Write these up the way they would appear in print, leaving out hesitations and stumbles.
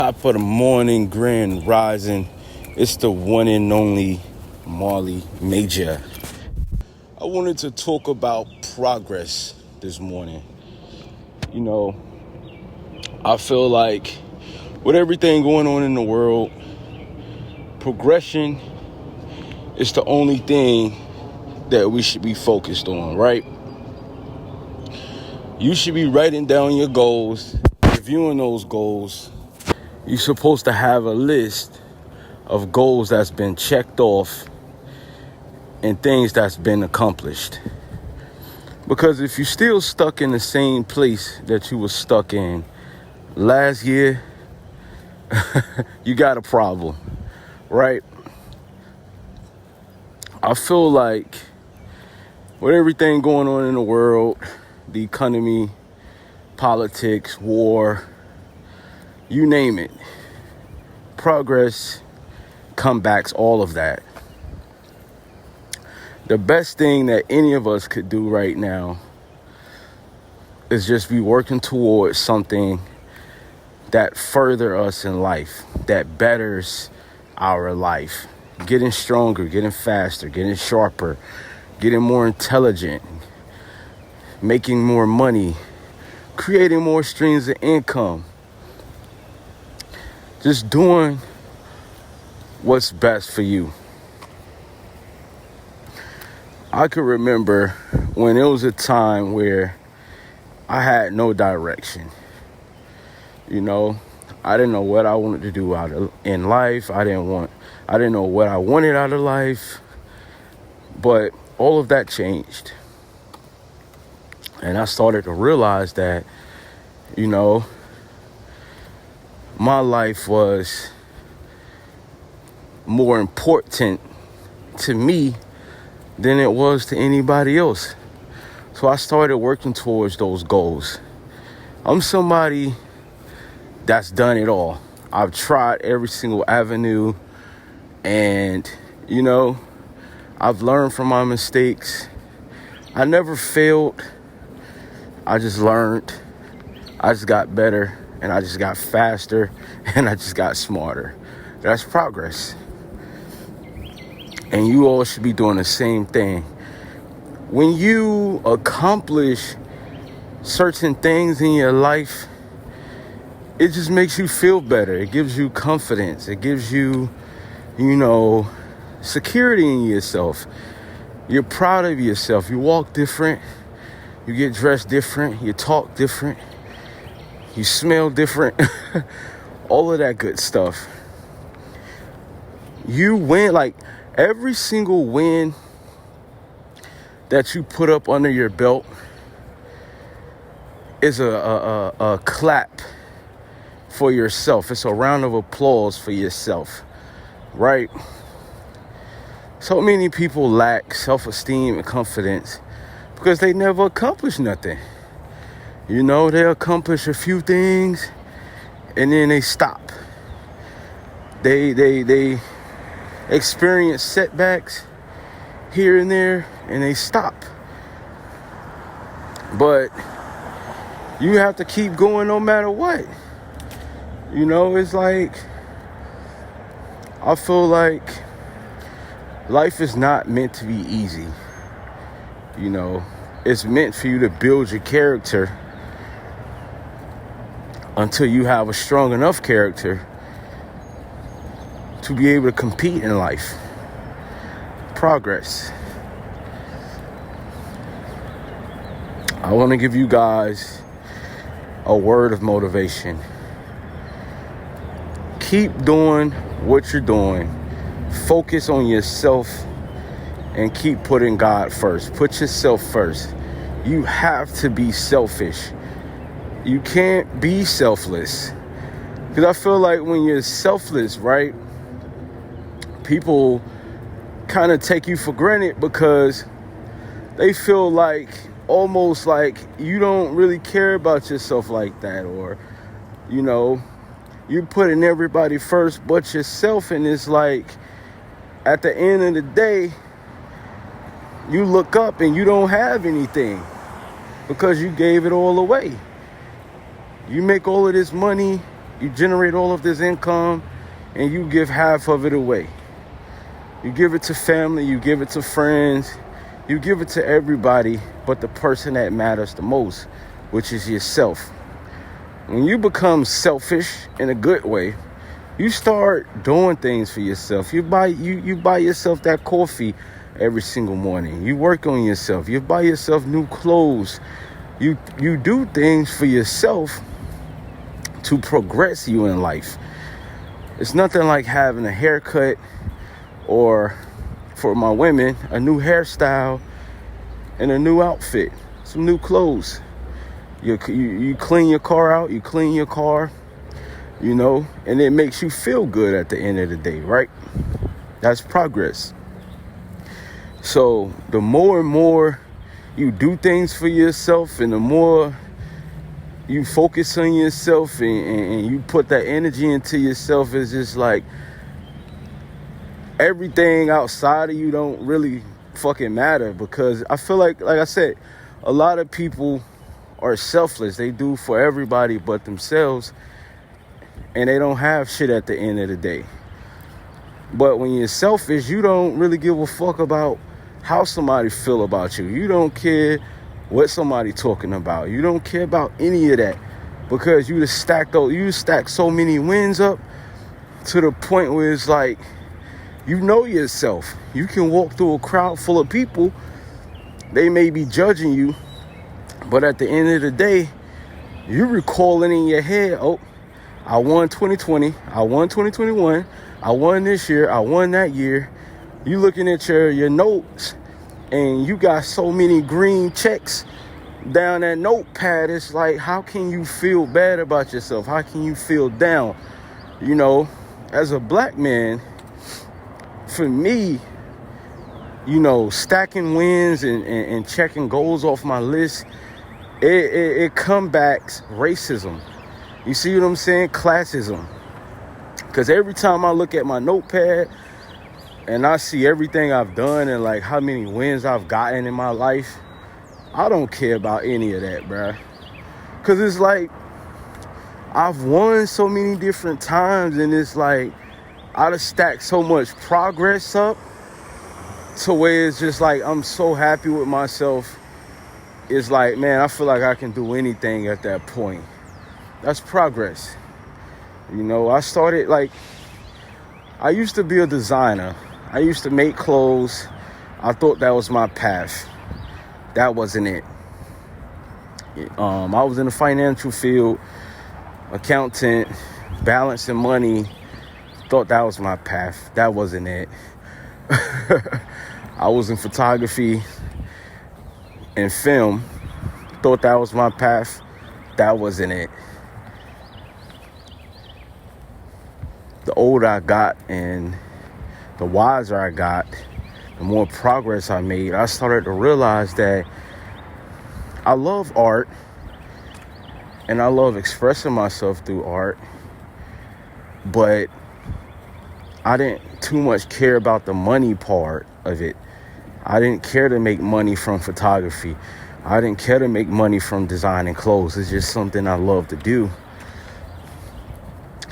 Top of the morning, grand rising. It's the one and only Marley Major. I wanted to talk about progress this morning. You know, I feel like with everything going on in the world, progression is the only thing that we should be focused on, right? You should be writing down your goals, reviewing those goals. You're supposed to have a list of goals that's been checked off and things that's been accomplished. Because if you're still stuck in the same place that you were stuck in last year, you got a problem, right? I feel like with everything going on in the world, the economy, politics, war, you name it, progress, comebacks, all of that. The best thing that any of us could do right now is just be working towards something that further us in life, that betters our life. Getting stronger, getting faster, getting sharper, getting more intelligent, making more money, creating more streams of income. Just doing what's best for you. I could remember when it was a time where I had no direction. You know, I didn't know what I wanted to do in life. I didn't know what I wanted out of life. But all of that changed. And I started to realize that, you know, my life was more important to me than it was to anybody else. So I started working towards those goals. I'm somebody that's done it all. I've tried every single avenue, and, you know, I've learned from my mistakes. I never failed. I just learned. I just got better. And I just got faster, and I just got smarter. That's progress. And you all should be doing the same thing. When you accomplish certain things in your life, it just makes you feel better. It gives you confidence. It gives you, security in yourself. You're proud of yourself. You walk different. You get dressed different. You talk different. You smell different. All of that good stuff. You win, like every single win that you put up under your belt is a clap for yourself. It's a round of applause for yourself, right? So many people lack self-esteem and confidence because they never accomplish nothing. You know, they accomplish a few things and then they stop. They experience setbacks here and there and they stop. But you have to keep going no matter what. You know, it's like, I feel like life is not meant to be easy. You know, it's meant for you to build your character until you have a strong enough character to be able to compete in life. Progress. I want to give you guys a word of motivation. Keep doing what you're doing. Focus on yourself and keep putting God first. Put yourself first. You have to be selfish. You can't be selfless. Because I feel like when you're selfless, right, people kind of take you for granted because they feel like almost like you don't really care about yourself like that, or, you know, you're putting everybody first but yourself, and it's like at the end of the day, you look up and you don't have anything because you gave it all away. You make all of this money, You generate all of this income and you give half of it away. You give it to family, you give it to friends, you give it to everybody but the person that matters the most, which is yourself. When you become selfish in a good way, you start doing things for yourself. You buy yourself that coffee every single morning. You work on yourself. You buy yourself new clothes. You do things for yourself to progress you in life. It's nothing like having a haircut, or for my women, a new hairstyle and a new outfit, some new clothes. You clean your car out, you clean your car, and it makes you feel good at the end of the day, right? That's progress. So the more and more you do things for yourself, and the more you focus on yourself and you put that energy into yourself, it's just like everything outside of you don't really fucking matter. Because I feel like I said, a lot of people are selfless. They do for everybody but themselves, and they don't have shit at the end of the day. But when you're selfish, you don't really give a fuck about how somebody feel about you. You don't care what somebody talking about. You don't care about any of that, because you stack so many wins up to the point where it's like, you know yourself. You can walk through a crowd full of people. They may be judging you, but at the end of the day, you're recalling in your head, oh, I won 2020, I won 2021, I won this year, I won that year. You looking at your notes, and you got so many green checks down that notepad. It's like, how can you feel bad about yourself? How can you feel down? As a black man, for me, stacking wins and checking goals off my list, it combats racism. You see what I'm saying? Classism. Because every time I look at my notepad and I see everything I've done and like how many wins I've gotten in my life, I don't care about any of that, bruh. Because it's like, I've won so many different times, and it's like, I'd have stacked so much progress up to where it's just like, I'm so happy with myself. It's like, man, I feel like I can do anything at that point. That's progress. I started, I used to be a designer. I used to make clothes. I thought that was my path. That wasn't it. I was in the financial field, accountant, balancing money. Thought that was my path. That wasn't it. I was in photography and film. Thought that was my path. That wasn't it. The older I got and the wiser I got, the more progress I made, I started to realize that I love art and I love expressing myself through art, but I didn't too much care about the money part of it. I didn't care to make money from photography. I didn't care to make money from designing clothes. It's just something I love to do.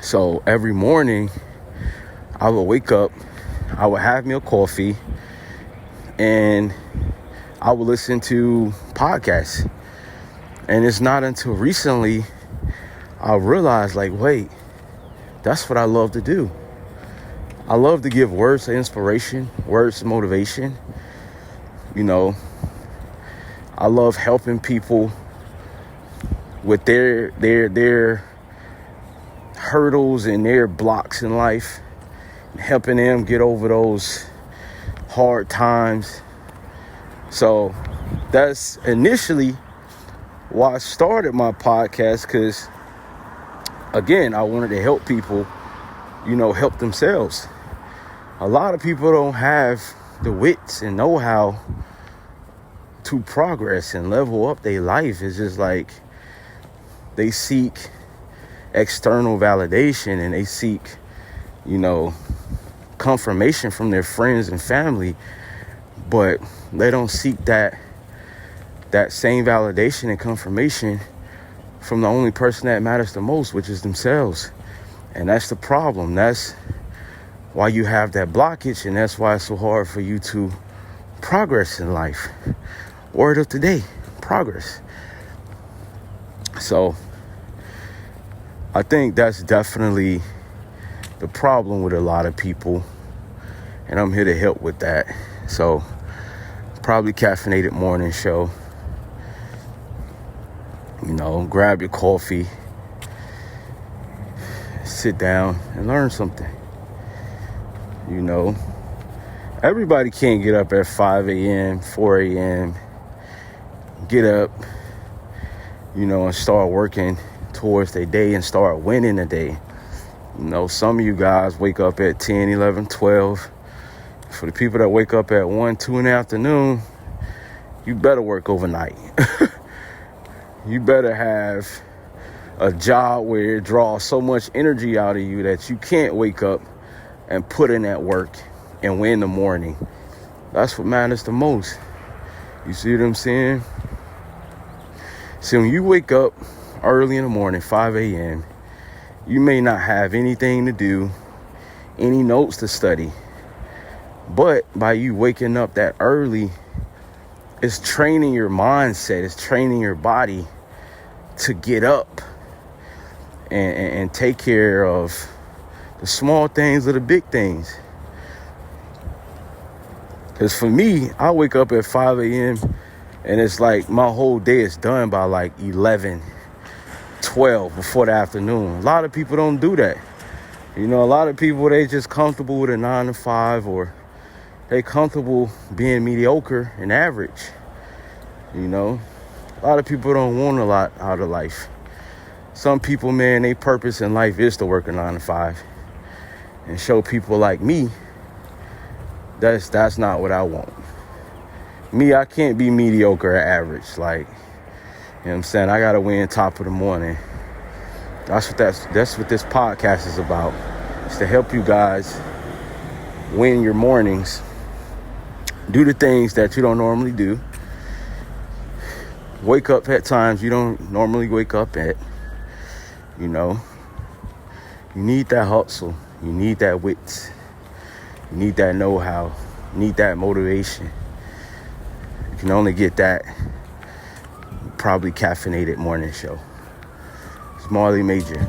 So every morning I would wake up, I would have me a coffee, and I would listen to podcasts. And it's not until recently I realized, wait, that's what I love to do. I love to give words of inspiration, words of motivation. I love helping people with their hurdles and their blocks in life, helping them get over those hard times. So that's initially why I started my podcast, because again, I wanted to help people, help themselves. A lot of people don't have the wits and know-how to progress and level up their life. It's just like they seek external validation, and they seek, confirmation from their friends and family, but they don't seek that same validation and confirmation from the only person that matters the most, which is themselves. And that's the problem. That's why you have that blockage, and that's why it's so hard for you to progress in life. Word of today, progress. So I think that's definitely the problem with a lot of people, and I'm here to help with that. So probably Caffeinated morning show. Grab your coffee, sit down and learn something. Everybody can't get up at 5 a.m., 4 a.m., get up, and start working towards their day and start winning the day. Some of you guys wake up at 10, 11, 12. For the people that wake up at 1, 2 in the afternoon, you better work overnight. You better have a job where it draws so much energy out of you that you can't wake up and put in that work and win the morning. That's what matters the most. You see what I'm saying? So when you wake up early in the morning, 5 a.m., you may not have anything to do, any notes to study. But by you waking up that early, it's training your mindset, it's training your body to get up and take care of the small things or the big things. Because for me, I wake up at 5 a.m. and it's like my whole day is done by like 11, 12 before the afternoon. A lot of people don't do that. A lot of people, they just comfortable with a 9 to 5, or they comfortable being mediocre and average. A lot of people don't want a lot out of life. Some people, man, their purpose in life is to work a 9 to 5 and show people like me that's not what I want. Me, I can't be mediocre or average. Like, what I'm saying? I gotta win top of the morning. That's what this podcast is about. It's to help you guys win your mornings. Do the things that you don't normally do. Wake up at times you don't normally wake up at. You need that hustle. You need that wits. You need that know-how. You need that motivation. You can only get that probably Caffeinated morning show. It's Marley Major.